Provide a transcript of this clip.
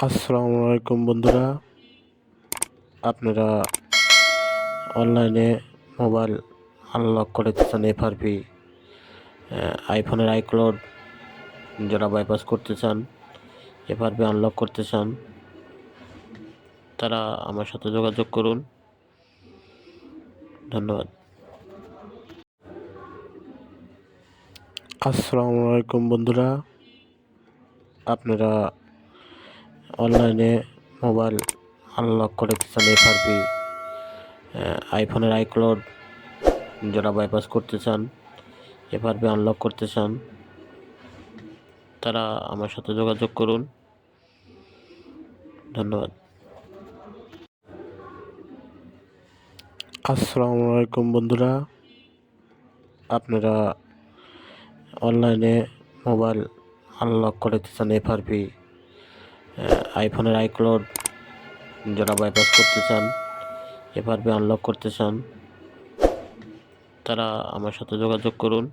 আসসালামু আলাইকুম বন্ধুরা, আপনারা অনলাইনে মোবাইল আনলক করতে চান। এফআরপি আইফোনের আইক্লাউড যারা বাইপাস করতে চান, এফআরপি আনলক করতে চান, তারা আমার সাথে যোগাযোগ করুন। ধন্যবাদ। আসসালামু আলাইকুম বন্ধুরা, আপনারা অনলাইনে মোবাইল আনলক করতে চান। এফআরপি আইফোনের আইক্লাউড যারা বাইপাস করতে চান, এফআরপি আনলক করতে চান, তারা আমার সাথে যোগাযোগ করুন। ধন্যবাদ। আসসালামু আলাইকুম বন্ধুরা, আপনারা অনলাইনে মোবাইল আনলক করতে চান। এফআরপি আইফোনের আইক্লাউড যারা বাইপাস করতে চান, এফআরপি আনলক করতে চান, তারা আমার সাথে যোগাযোগ করুন।